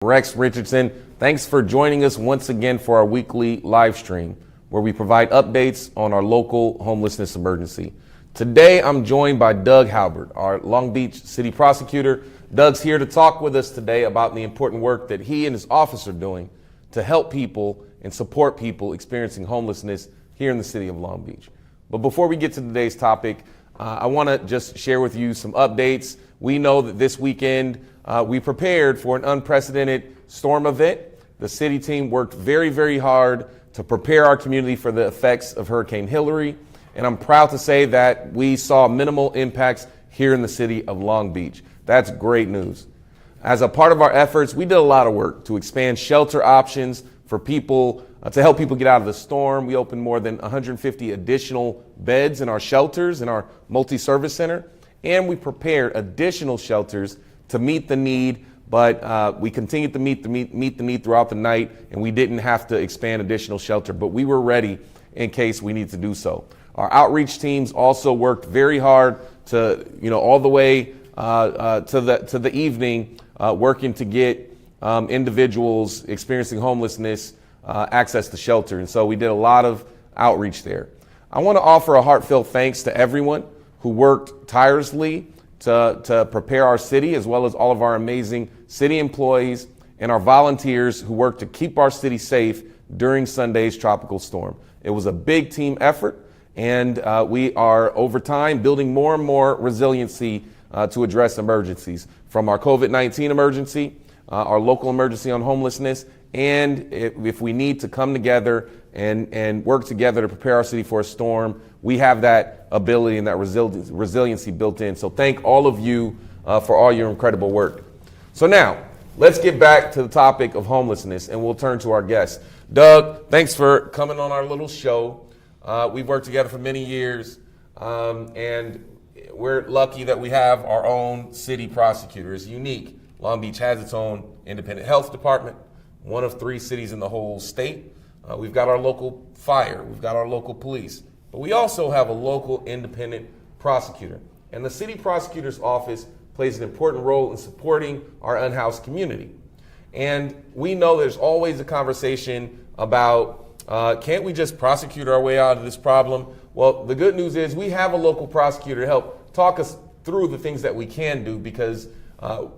Rex Richardson. Thanks for joining us once again for our weekly live stream where we provide updates on our local homelessness emergency. Today, I'm joined by Doug Halbert, our Long Beach City Prosecutor. Doug's here to talk with us today about the important work that he and his office are doing to help people and support people experiencing homelessness here in the city of Long Beach. But before we get to today's topic, I want to just share with you some updates. We know that this weekend we prepared for an unprecedented storm event. The city team worked very, very hard to prepare our community for the effects of Hurricane Hillary. And I'm proud to say that we saw minimal impacts here in the city of Long Beach. That's great news. As a part of our efforts, we did a lot of work to expand shelter options for people, to help people get out of the storm. We opened more than 150 additional beds in our shelters in our multi-service center. And we prepared additional shelters to meet the need, but we continued to meet the need throughout the night, and we didn't have to expand additional shelter, but we were ready in case we need to do so. Our outreach teams also worked very hard to, all the way to the evening, working to get individuals experiencing homelessness access to shelter, and so we did a lot of outreach there. I want to offer a heartfelt thanks to everyone who worked tirelessly to prepare our city, as well as all of our amazing city employees and our volunteers who worked to keep our city safe during Sunday's tropical storm. It was a big team effort, and we are over time building more and more resiliency to address emergencies, from our COVID-19 emergency, our local emergency on homelessness, and if we need to come together and work together to prepare our city for a storm, we have that ability and that resiliency built in. So thank all of you for all your incredible work. So now, let's get back to the topic of homelessness, and we'll turn to our guests. Doug, thanks for coming on our little show. We've worked together for many years, and we're lucky that we have our own city prosecutor. It's unique. Long Beach has its own independent health department, one of 3 cities in the whole state. We've got our local fire, we've got our local police, but we also have a local independent prosecutor. And the city prosecutor's office plays an important role in supporting our unhoused community. And we know there's always a conversation about, can't we just prosecute our way out of this problem? Well, the good news is we have a local prosecutor to help talk us through the things that we can do, because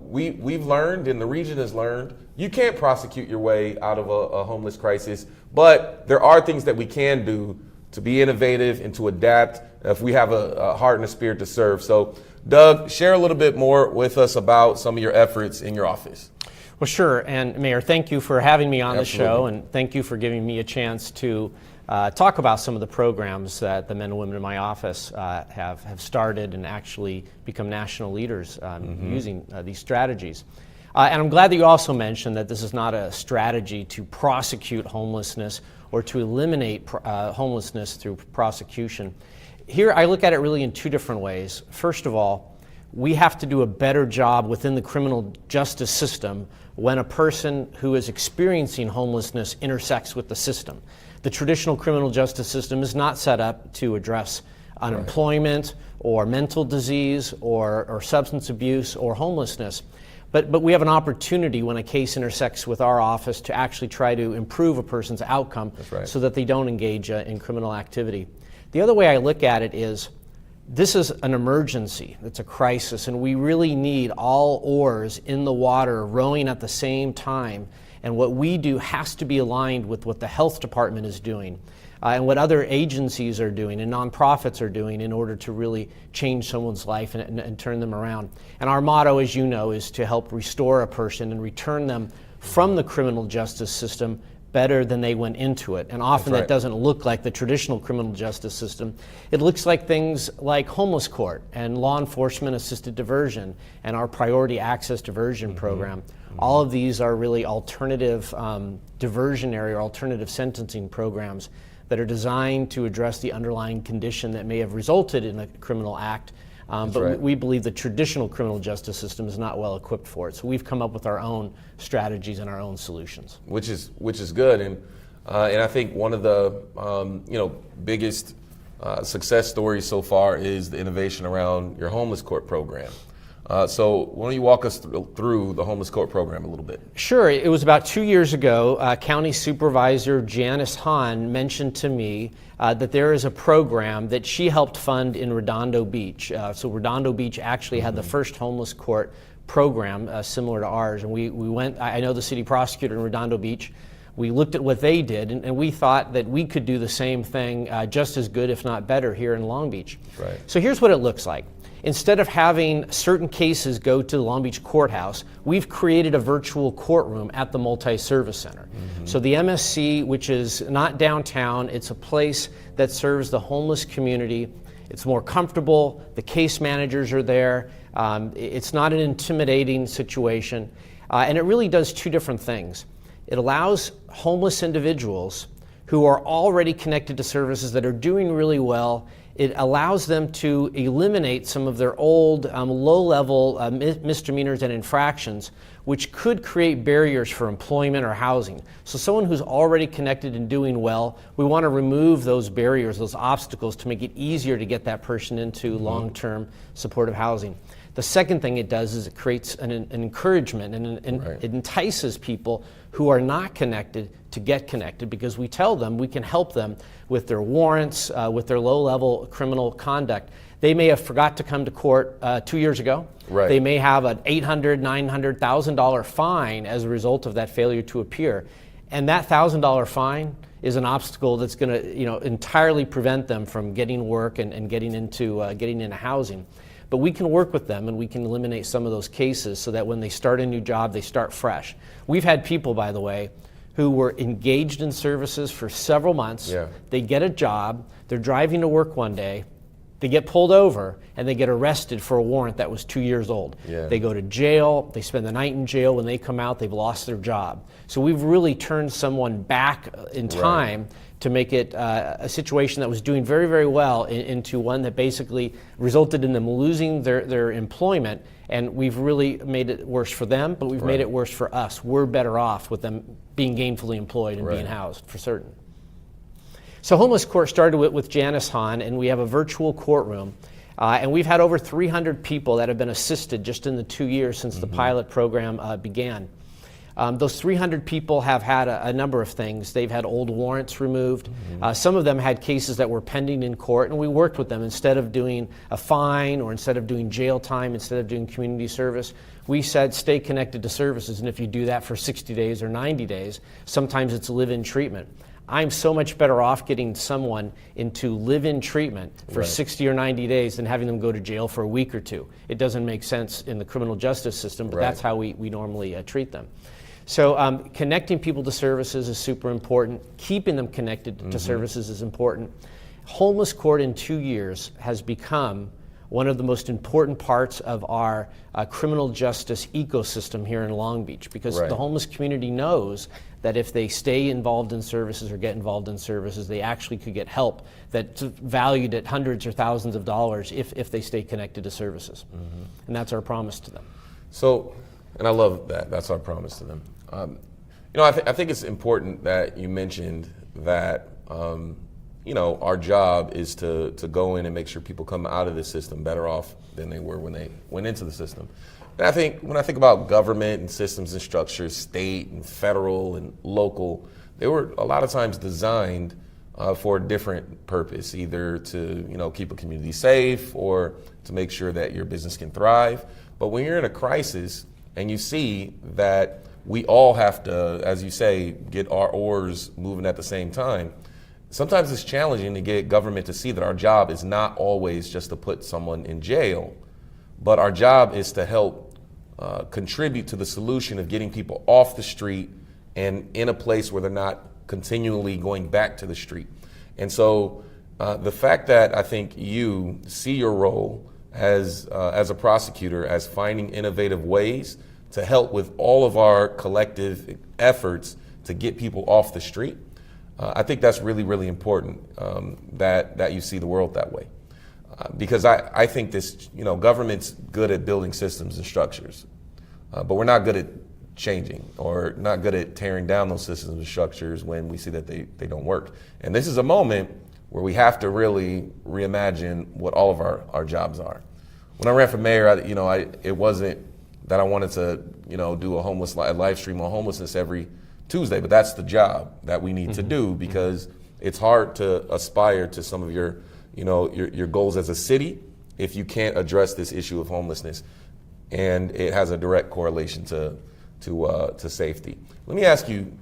we've learned, and the region has learned, you can't prosecute your way out of a homeless crisis, but there are things that we can do to be innovative and to adapt if we have a heart and a spirit to serve. So, Doug, share a little bit more with us about some of your efforts in your office. Well, sure. And Mayor, thank you for having me on Absolutely. the show, and thank you for giving me a chance to talk about some of the programs that the men and women in my office have started and actually become national leaders using these strategies. And I'm glad that you also mentioned that this is not a strategy to prosecute homelessness or to eliminate homelessness through prosecution. Here, I look at it really in 2 different ways. First of all, we have to do a better job within the criminal justice system when a person who is experiencing homelessness intersects with the system. The traditional criminal justice system is not set up to address unemployment or mental disease or substance abuse or homelessness. But we have an opportunity when a case intersects with our office to actually try to improve a person's outcome so that they don't engage in criminal activity. The other way I look at it is, this is an emergency, it's a crisis, and we really need all oars in the water rowing at the same time. And what we do has to be aligned with what the health department is doing and what other agencies are doing and nonprofits are doing in order to really change someone's life and turn them around. And our motto, as you know, is to help restore a person and return them from the criminal justice system better than they went into it. And often that doesn't look like the traditional criminal justice system. It looks like things like homeless court and law enforcement assisted diversion and our priority access diversion program. All of these are really alternative diversionary or alternative sentencing programs that are designed to address the underlying condition that may have resulted in a criminal act. But we believe the traditional criminal justice system is not well equipped for it. So we've come up with our own strategies and our own solutions. Which is good, and I think one of the biggest success stories so far is the innovation around your homeless court program. So why don't you walk us through the homeless court program a little bit? Sure. It was about 2 years ago, County Supervisor Janice Hahn mentioned to me that there is a program that she helped fund in Redondo Beach. So Redondo Beach actually had the first homeless court program similar to ours. And we went, I know the city prosecutor in Redondo Beach. We looked at what they did, and we thought that we could do the same thing just as good, if not better, here in Long Beach. Right. So here's what it looks like. Instead of having certain cases go to the Long Beach courthouse, we've created a virtual courtroom at the Multi-Service Center. So the MSC, which is not downtown, it's a place that serves the homeless community. It's more comfortable, the case managers are there, it's not an intimidating situation, and it really does two different things. It allows homeless individuals who are already connected to services that are doing really well. It allows them to eliminate some of their old low-level misdemeanors and infractions, which could create barriers for employment or housing. So someone who's already connected and doing well, we want to remove those barriers, those obstacles, to make it easier to get that person into long-term supportive housing. The second thing it does is it creates an encouragement, and Right. it entices people who are not connected to get connected, because we tell them we can help them with their warrants, with their low-level criminal conduct. They may have forgot to come to court 2 years ago. Right. They may have an $800,000, $900,000 fine as a result of that failure to appear. And that $1,000 fine is an obstacle that's going to, entirely prevent them from getting work and getting into housing. But we can work with them, and we can eliminate some of those cases so that when they start a new job, they start fresh. We've had people, by the way, who were engaged in services for several months. Yeah. They get a job, they're driving to work one day, they get pulled over, and they get arrested for a warrant that was 2 years old. Yeah. They go to jail, they spend the night in jail. When they come out, they've lost their job. So we've really turned someone back in time to make it a situation that was doing very, very well into one that basically resulted in them losing their employment. And we've really made it worse for them, but we've made it worse for us. We're better off with them being gainfully employed and being housed, for certain. So Homeless Court started with Janice Hahn, and we have a virtual courtroom. And we've had over 300 people that have been assisted just in the 2 years since the pilot program began. Those 300 people have had a number of things. They've had old warrants removed. Some of them had cases that were pending in court, and we worked with them. Instead of doing a fine, or instead of doing jail time, instead of doing community service, we said stay connected to services. And if you do that for 60 days or 90 days, sometimes it's live-in treatment. I'm so much better off getting someone into live-in treatment for 60 or 90 days than having them go to jail for a week or two. It doesn't make sense in the criminal justice system, but that's how we normally treat them. So connecting people to services is super important. Keeping them connected to services is important. Homeless Court in 2 years has become one of the most important parts of our criminal justice ecosystem here in Long Beach, because the homeless community knows that if they stay involved in services or get involved in services, they actually could get help that's valued at hundreds or thousands of dollars if they stay connected to services. And that's our promise to them. So, and I love that. That's our promise to them. I think it's important that you mentioned that, our job is to go in and make sure people come out of the system better off than they were when they went into the system. And I think when I think about government and systems and structures, state and federal and local, they were a lot of times designed for a different purpose, either to keep a community safe or to make sure that your business can thrive. But when you're in a crisis and you see that we all have to, as you say, get our oars moving at the same time, sometimes it's challenging to get government to see that our job is not always just to put someone in jail, but our job is to help contribute to the solution of getting people off the street and in a place where they're not continually going back to the street. And so the fact that I think you see your role as a prosecutor as finding innovative ways to help with all of our collective efforts to get people off the street, I think that's really, really important that you see the world that way. Because I think government's good at building systems and structures, but we're not good at changing or not good at tearing down those systems and structures when we see that they don't work. And this is a moment where we have to really reimagine what all of our jobs are. when I ran for mayor, it wasn't that I wanted to, do a live stream on homelessness every Tuesday, but that's the job that we need to do, because it's hard to aspire to some of your goals as a city if you can't address this issue of homelessness, and it has a direct correlation to safety. Let me ask you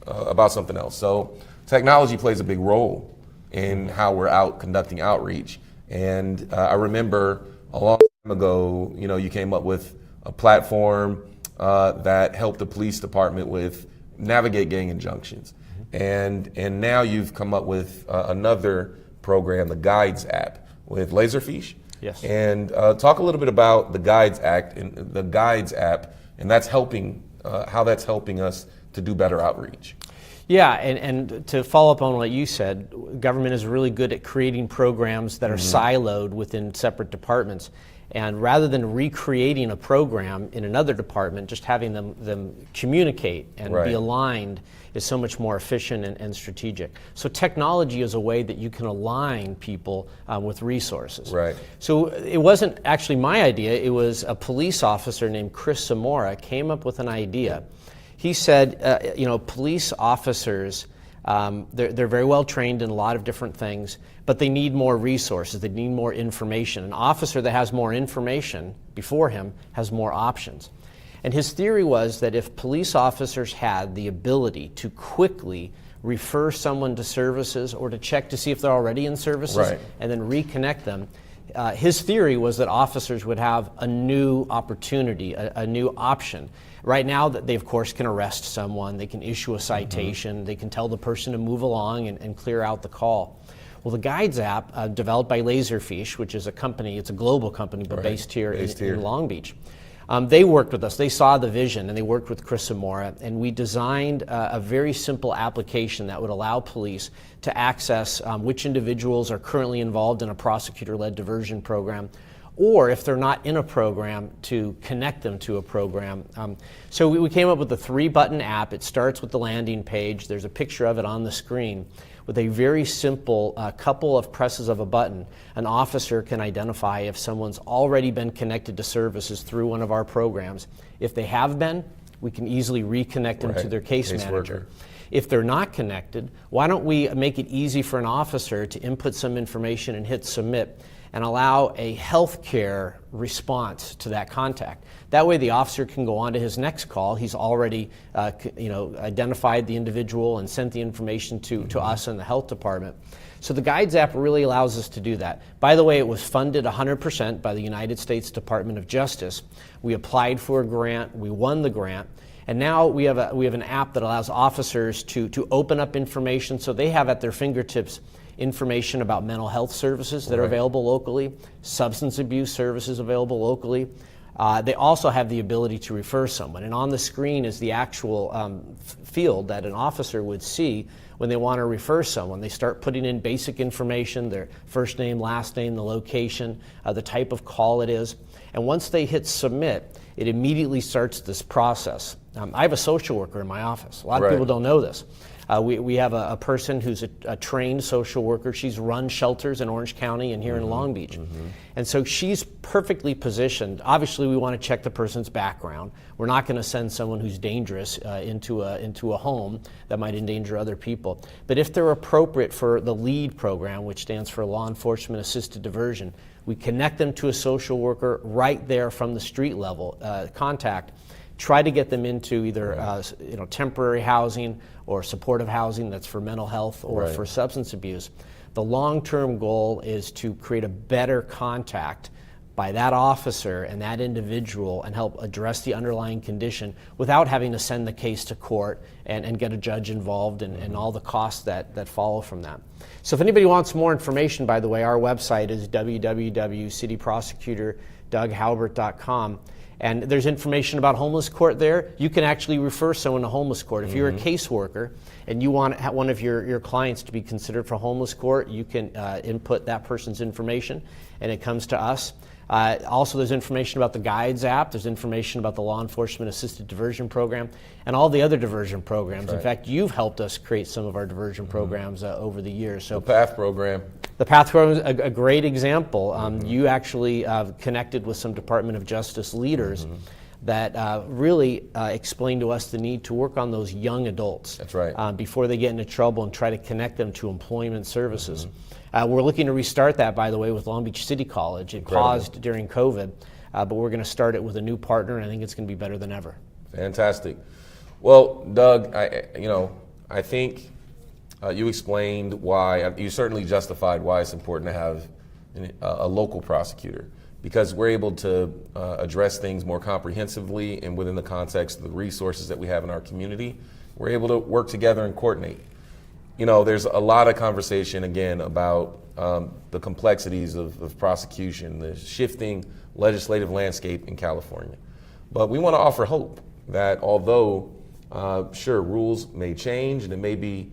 about something else. So technology plays a big role in how we're out conducting outreach, and I remember a long time ago, you came up with a platform that helped the police department with navigate gang injunctions, and now you've come up with another program, the Guides app, with Laserfish. Yes. And talk a little bit about the Guides app, and that's helping how that's helping us to do better outreach. Yeah, and to follow up on what you said, government is really good at creating programs that are siloed within separate departments. And rather than recreating a program in another department, just having them communicate and be aligned is so much more efficient and strategic. So technology is a way that you can align people with resources. Right. So it wasn't actually my idea. It was a police officer named Chris Zamora came up with an idea. He said, police officers, they're very well trained in a lot of different things, but they need more resources, they need more information. An officer that has more information before him has more options. And his theory was that if police officers had the ability to quickly refer someone to services or to check to see if they're already in services and then reconnect them, his theory was that officers would have a new opportunity, a new option. Right now, they of course can arrest someone, they can issue a citation, they can tell the person to move along and clear out the call. Well, the Guides app, developed by Laserfish, which is a company, it's a global company, but based here in Long Beach. They worked with us, they saw the vision, and they worked with Chris Zamora, and we designed a very simple application that would allow police to access which individuals are currently involved in a prosecutor-led diversion program, or if they're not in a program, to connect them to a program. So we came up with a 3-button app. It starts with the landing page. There's a picture of it on the screen. With a very simple couple of presses of a button, an officer can identify if someone's already been connected to services through one of our programs. If they have been, we can easily reconnect them to their case manager. If they're not connected, why don't we make it easy for an officer to input some information and hit submit and allow a healthcare response to that contact. That way the officer can go on to his next call. He's already identified the individual and sent the information to us in the health department. So the Guides app really allows us to do that. By the way, it was funded 100% by the United States Department of Justice. We applied for a grant, we won the grant, and now we have an app that allows officers to open up information so they have at their fingertips information about mental health services that are available locally, substance abuse services available locally. They also have the ability to refer someone, and on the screen is the actual field that an officer would see when they want to refer someone. They start putting in basic information, their first name, last name, the location, the type of call it is, and once they hit submit, it immediately starts this process. I have a social worker in my office. A lot of people don't know this. We have a person who's a trained social worker. She's run shelters in Orange County and here in Long Beach. And so she's perfectly positioned. Obviously, we want to check the person's background. We're not going to send someone who's dangerous into a home that might endanger other people. But if they're appropriate for the LEAD program, which stands for Law Enforcement Assisted Diversion, we connect them to a social worker right there from the street level contact. Try to get them into either temporary housing or supportive housing that's for mental health or for substance abuse. The long-term goal is to create a better contact by that officer and that individual and help address the underlying condition without having to send the case to court and get a judge involved and all the costs that follow from that. So if anybody wants more information, by the way, our website is www.cityprosecutordoughalbert.com. And there's information about homeless court there. You can actually refer someone to homeless court. If you're a caseworker and you want one of your clients to be considered for homeless court, you can input that person's information and it comes to us. Also, there's information about the Guides app. There's information about the Law Enforcement Assisted Diversion Program and all the other diversion programs. Right. In fact, you've helped us create some of our diversion programs over the years. So The PATH program. the PATH program is a great example. You actually connected with some Department of Justice leaders that really explained to us the need to work on those young adults. That's right. Before they get into trouble and try to connect them to employment services. We're looking to restart that, by the way, with Long Beach City College. It Incredible. paused during COVID, but we're going to start it with a new partner, and I think it's going to be better than ever. Fantastic. Well, Doug, I think you explained why, you certainly justified why it's important to have a local prosecutor, because we're able to address things more comprehensively and within the context of the resources that we have in our community. We're able to work together and coordinate. There's a lot of conversation, again, about the complexities of prosecution, the shifting legislative landscape in California. But we want to offer hope that although, sure, rules may change and it may be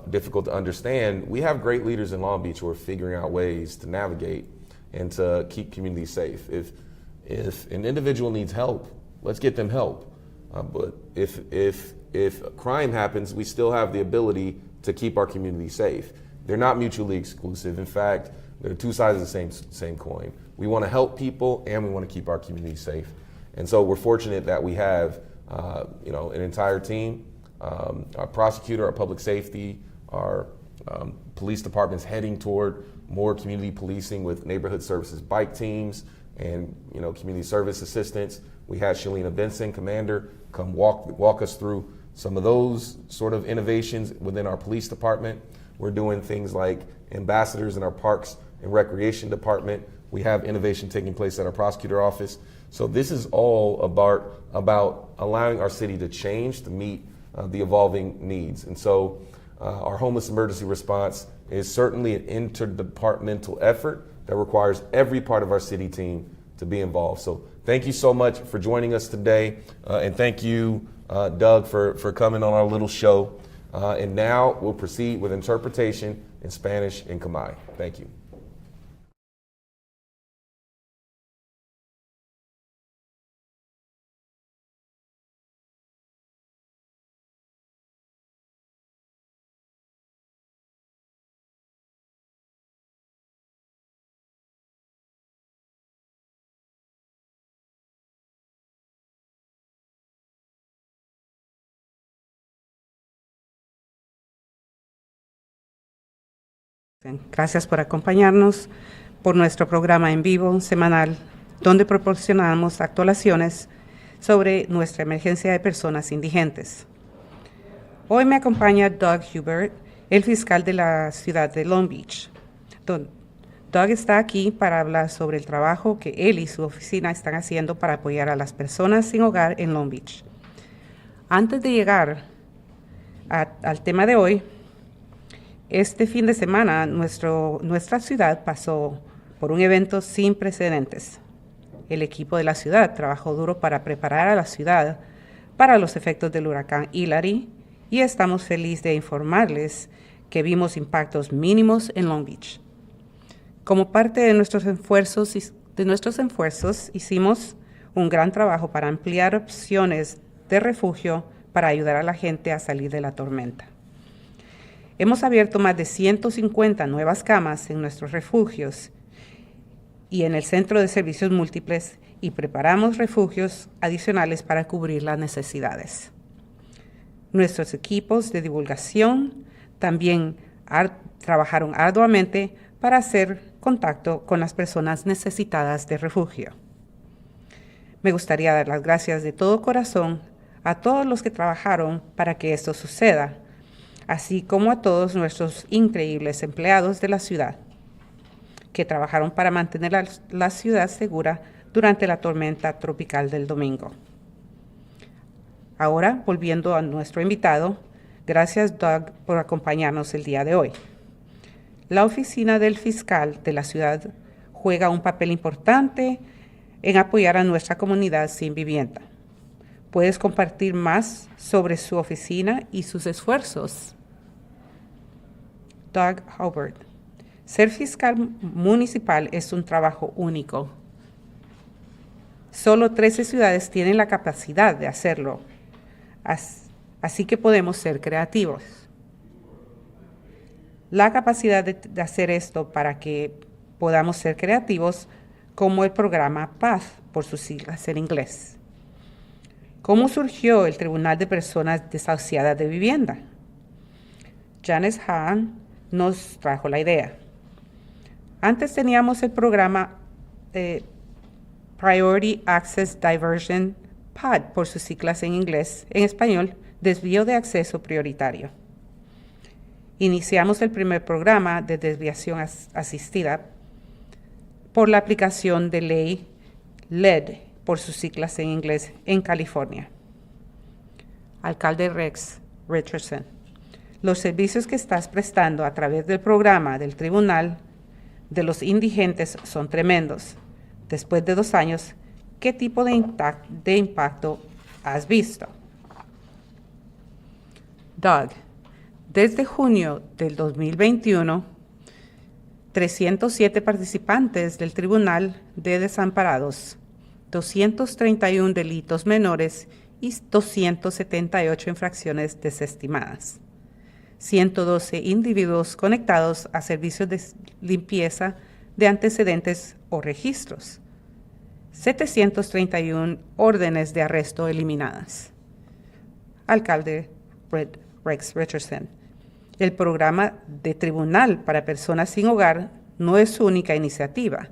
difficult to understand, we have great leaders in Long Beach who are figuring out ways to navigate and to keep communities safe. If an individual needs help, let's get them help. But if crime happens, we still have the ability to keep our community safe. They're not mutually exclusive. In fact, they're two sides of the same coin. We want to help people and we want to keep our community safe. And so we're fortunate that we have an entire team, our prosecutor, our public safety, our police departments heading toward more community policing with neighborhood services bike teams and community service assistants. We had Shalina Benson, commander, come walk us through some of those sort of innovations within our police department. We're doing things like ambassadors in our parks and recreation department. We have innovation taking place at our prosecutor office. So this is all about allowing our city to change to meet the evolving needs. And so our homeless emergency response is certainly an interdepartmental effort that requires every part of our city team to be involved. So thank you so much for joining us today. And thank you, Doug, for coming on our little show. And now we'll proceed with interpretation in Spanish and Khmer. Thank you. Gracias por acompañarnos por nuestro programa en vivo semanal, donde proporcionamos actualizaciones sobre nuestra emergencia de personas indigentes. Hoy me acompaña Doug Hubert, el fiscal de la ciudad de Long Beach. Doug está aquí para hablar sobre el trabajo que él y su oficina están haciendo para apoyar a las personas sin hogar en Long Beach. Antes de llegar al tema de hoy, este fin de semana nuestra ciudad pasó por un evento sin precedentes. El equipo de la ciudad trabajó duro para preparar a la ciudad para los efectos del huracán Hilary y estamos felices de informarles que vimos impactos mínimos en Long Beach. Como parte de nuestros esfuerzos, hicimos un gran trabajo para ampliar opciones de refugio para ayudar a la gente a salir de la tormenta. Hemos abierto más de 150 nuevas camas en nuestros refugios y en el Centro de Servicios Múltiples y preparamos refugios adicionales para cubrir las necesidades. Nuestros equipos de divulgación también trabajaron arduamente para hacer contacto con las personas necesitadas de refugio. Me gustaría dar las gracias de todo corazón a todos los que trabajaron para que esto suceda, así como a todos nuestros increíbles empleados de la ciudad, que trabajaron para mantener la ciudad segura durante la tormenta tropical del domingo. Ahora, volviendo a nuestro invitado, gracias Doug por acompañarnos el día de hoy. La oficina del fiscal de la ciudad juega un papel importante en apoyar a nuestra comunidad sin vivienda. ¿Puedes compartir más sobre su oficina y sus esfuerzos? Doug Hubert. Ser fiscal municipal es un trabajo único. Solo 13 ciudades tienen la capacidad de hacerlo, así que podemos ser creativos. La capacidad de hacer esto para que podamos ser creativos, como el programa PATH, por sus siglas en inglés. ¿Cómo surgió el Tribunal de Personas Desahuciadas de Vivienda? Janice Hahn nos trajo la idea. Antes teníamos el programa Priority Access Diversion PAD, por sus siglas en inglés, en español, desvío de acceso prioritario. Iniciamos el primer programa de desviación asistida por la aplicación de ley LED, por sus siglas en inglés, en California. Alcalde Rex Richardson, los servicios que estás prestando a través del programa del Tribunal de los Indigentes son tremendos. Después de 2 años, ¿qué tipo de impacto has visto? Doug, desde junio del 2021, 307 participantes del Tribunal de Desamparados, 231 delitos menores y 278 infracciones desestimadas. 112 individuos conectados a servicios de limpieza de antecedentes o registros. 731 órdenes de arresto eliminadas. Alcalde Rex Richardson, el programa de Tribunal para Personas sin Hogar no es su única iniciativa.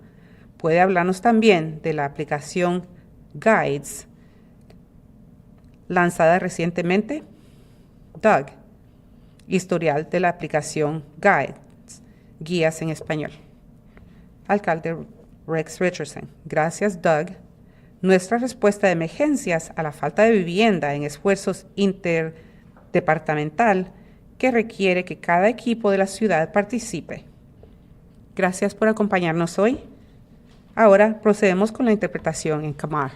¿Puede hablarnos también de la aplicación Guides lanzada recientemente? Doug, historial de la aplicación Guides, guías en español. Alcalde Rex Richardson, gracias Doug. Nuestra respuesta de emergencias a la falta de vivienda en esfuerzos interdepartamental que requiere que cada equipo de la ciudad participe. Gracias por acompañarnos hoy. Ahora procedemos con la interpretación en Khmer.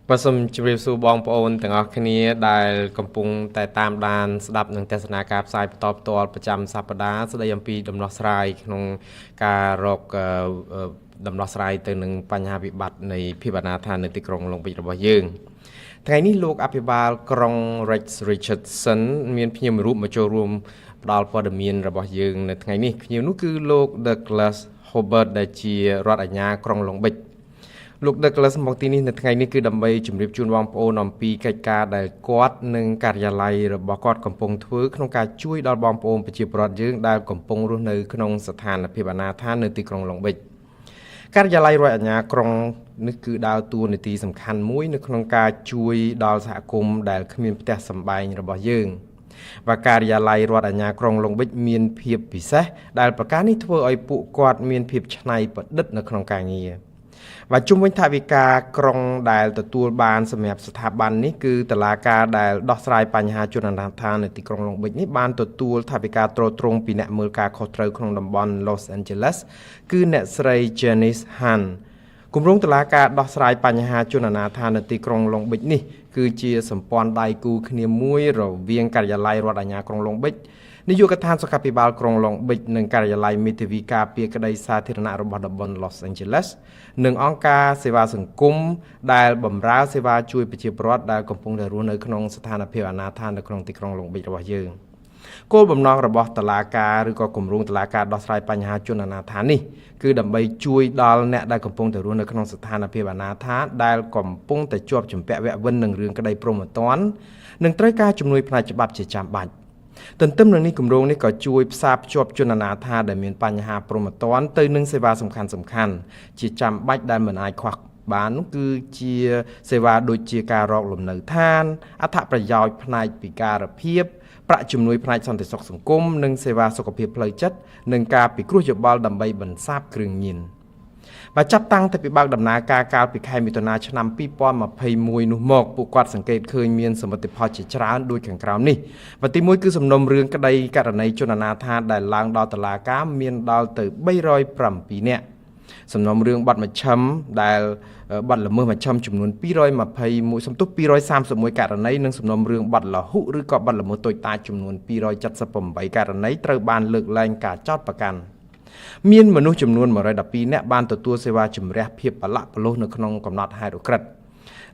Pasum Chibrisu Bong Pon Tangakania, Dial Kampung, Tatam Dan, Slap and Tessanaka, Side Top to all Pacham Sapada, so they MP Domnosrai, Nung Karok Domnosrai, Turning Panyabi Bat, Nay Pibanata, and Tikrong Long Peter Bayung. Tiny look up about Krong Rex Richardson, mean Pim Room, Macho Room, Dal for the mean about Yung, the tiny, you look the class Hobart that she wrote a ya Krong Long Bit. លោកដឹកក្លឹសមកទីនេះនៅថ្ងៃនេះគឺដើម្បីជម្រាបជូនបងប្អូនអំពីកិច្ចការដែលគាត់និងការិយាល័យរបស់គាត់កំពុងធ្វើក្នុងការជួយដល់បងប្អូនប្រជាពលរដ្ឋយើងដែលកំពុងរស់នៅក្នុងស្ថានភាពអនាថានៅទីក្រុងឡុងបិចការិយាល័យរដ្ឋអាជ្ញាក្រុងនេះគឺដើរតួនាទីសំខាន់មួយនៅក្នុងការជួយដល់សហគមន៍ដែលគ្មានផ្ទះសម្បែងរបស់យើងvàការិយាល័យរដ្ឋអាជ្ញាក្រុងឡុងបិចមានភាពពិសេសដែលប្រការនេះធ្វើឲ្យពួកគាត់មានភាពច្នៃប្រឌិតនៅក្នុងការងារ và chung với thạ vi ca krong đài tụi ban xem hẹp sát ban ní cứ tờ lá ca đài đo sai pan ha cho nên than ở tị krong long bích ní ban tụi thạ vi ca trôi trong pi nẹt mưa ca khó trời krong đầm bon Los Angeles cứ nẹt say Janice Han cùng rong tờ lá ca đo sai pan ha cho nên than ở tị krong long bích ní cứ chia sầm pon đai cu khnia muối rồi viên cả gia lai rồi nhà krong long bích នាយកដ្ឋានសុខាភិបាលក្រុងឡុងបិចនិងការិយាល័យមេធាវីការពារក្តីសាធារណៈរបស់តំបន់ Los Angeles និងអង្គការសេវាសង្គមដែលបម្រើសេវាជួយប្រជាពលរដ្ឋដែលកំពុងតែរស់នៅក្នុងស្ថានភាពអនាថានៅក្នុងទីក្រុងឡុងបិចរបស់យើងគោលបំណងរបស់តុលាការឬក៏គម្រោងតុលាការដោះស្រាយបញ្ហាជនអនាថានេះគឺដើម្បីជួយដល់អ្នកដែលកំពុងតែរស់នៅក្នុងស្ថានភាពអនាថាដែលកំពុងតែជាប់ជំពាក់វគ្គវិននឹងរឿងក្តីព្រហ្មទណ្ឌនិងត្រូវការជំនួយផ្នែកច្បាប់ជាចាំបាច់ ទន្ទឹមនឹងនេះគម្រោងនេះក៏ជួយផ្សារភ្ជាប់ជនអនាថាដែលមានបញ្ហាព្រហ្មទណ្ឌទៅនឹងសេវាសំខាន់ៗជាចាំបាច់ដែលមិនអាចខ្វះបាននោះគឺជាសេវាដូចជាការរកលំនៅឋានអត្ថប្រយោជន៍ផ្នែកពិការភាពប្រាក់ជំនួយផ្នែកសន្តិសុខសង្គមនិងសេវាសុខភាពផ្លូវចិត្តនិងការពិគ្រោះយោបល់ដើម្បីបន្សាបគ្រឿងញៀន và chấp tăng tại bang đầm ná ca cao bị khai mitona năm pi pon mà pay mùi nụ mộc bộ quạt sản kê khơi miên sầm bật phò chỉ trán đuôi càng cao ní và tí mùi cứ sầm nôm rương cái đây cả này cho nà tha đại lang đo tờ lá cá miên đo từ bay roi pram pi nè សំណុំរឿងបាត់មជ្ឈិមដែលបាត់ល្មើសមជ្ឈិមចំនួន221សំទុះ231ករណីនិងសំណុំរឿងបាត់លហុឬក៏បាត់ល្មើសតូចតាចចំនួន278ករណីត្រូវបានលើកលែងការចោទប្រកាន់មានមនុស្សចំនួន112នាក់បានទទួលសេវាជំរះភាពបលៈបលោះនៅក្នុងកំណត់ហេតុឧក្រិដ្ឋ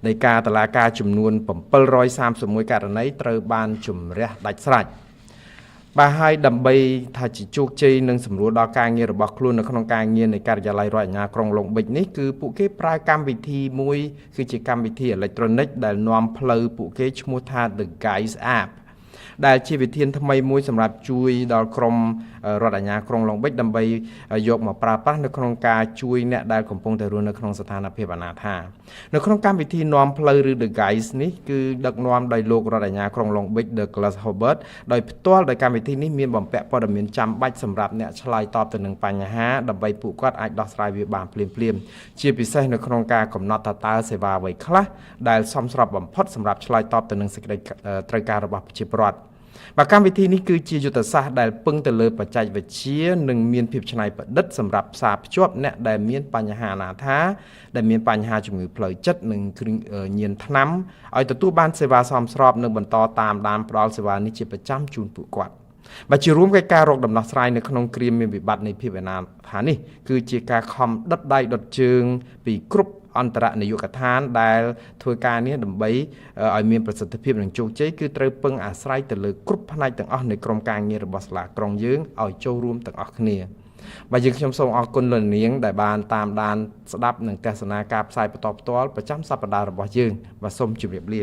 នៃការតុលាការចំនួន731ករណីត្រូវបានជំរះដាច់ស្រេចបាទហើយដើម្បីថាជាជោគជ័យនិងសម្រួលដល់ការងាររបស់ខ្លួននៅក្នុងការងារនៃការិយាល័យរដ្ឋអាជ្ញាក្រុងឡុងបិចនេះគឺពួកគេប្រើកម្មវិធីមួយគឺជាកម្មវិធីអេឡិចត្រូនិកដែលនាំផ្លូវពួកគេឈ្មោះថា The Guys App ដែលជាវិធានថ្មីមួយសម្រាប់ជួយដល់ក្រុមរដ្ឋអាជ្ញាក្រុងឡុងបិចដើម្បីយកមកប្រើប្រាស់នៅក្នុងការជួយអ្នកដែលកំពុងតែរស់នៅក្នុងស្ថានភាពអនាថានៅក្នុងកម្មវិធីនាំផ្លូវឬ The Guys នេះគឺដឹកនាំដោយលោករដ្ឋអាជ្ញាក្រុងឡុងបិច Douglas Hobart ដោយផ្ទាល់ដោយកម្មវិធីនេះមានបំពាក់ព័ត៌មានចាំបាច់សម្រាប់អ្នកឆ្លើយតបទៅនឹងបញ្ហាដើម្បីពួកគាត់អាចដោះស្រាយវាបានភ្លាមៗជាពិសេសនៅក្នុងការកំណត់ថាតើសេវាអ្វីខ្លះដែលសមស្របបំផុតសម្រាប់ឆ្លើយតបទៅនឹងសេចក្តីត្រូវការរបស់ប្រជាពលរដ្ឋបាទកម្មវិធីនេះគឺជាយុទ្ធសាស្ត្រដែលពឹងទៅលើបច្ចេកវិទ្យានិងមានភាពច្នៃប្រឌិតសម្រាប់ផ្សារភ្ជាប់អ្នកដែលមានបញ្ហាអនាថាដែលមានបញ្ហាជំងឺផ្លូវចិត្តនិងញៀនថ្នាំឲ្យទទួលបានសេវាសមស្របនិងបន្តតាមដានផ្ដល់សេវានេះជាប្រចាំជូនពួកគាត់បាទជារួមកិច្ចការរកដំណោះស្រាយនៅក្នុងគ្រាមានវិបត្តិនៃភាពអនាថានេះគឺជាការខំដុតដៃដុតជើងពីគ្រប់អន្តរនាយកដ្ឋានដែលធ្វើការនេះដើម្បីឲ្យមានប្រសិទ្ធភាពនិងជោគជ័យគឺត្រូវពឹងអាស្រ័យទៅលើគ្រប់ផ្នែកទាំងអស់នៃក្រុមការងាររបស់សាលាក្រុងយើងឲ្យចូលរួមទាំងអស់គ្នាបាទយើងខ្ញុំសូមអរគុណលោកនាងដែលបានតាមដានស្ដាប់និងទស្សនាការផ្សាយបន្តផ្ទាល់ប្រចាំសប្តាហ៍របស់យើងបាទសូមជម្រាបលា